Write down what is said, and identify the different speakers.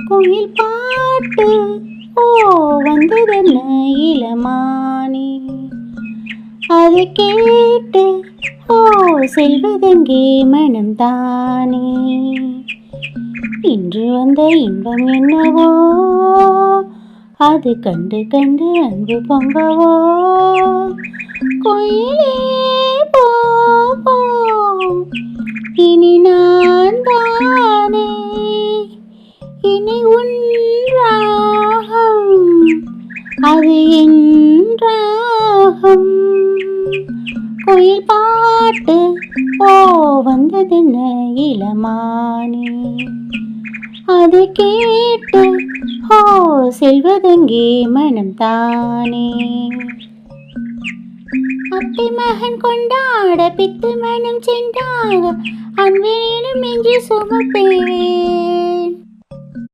Speaker 1: குயில் பாட்டு ஓ வந்ததென்ன இளமானே, அதை கேட்டு ஓ செல்வதெங்கே மனம் தானே. இன்று வந்த இன்பம் என்னவோ, அது கண்டு கண்டு அன்பு பொங்கவோ. குயிலே போ போ, இனி நான் தானே, இனி உன் ராகம், அது என் ராகம். குயில் பாட்டு ஓ வந்ததென்ன இளமானே, அது கேட்டு ஓ செல்வதெங்கே மனம் தானே. அத்தை மகன் கொண்டாட பித்து மனம் சென்றாக, அன்பேனும் நெஞ்சு சுமப்பேன்.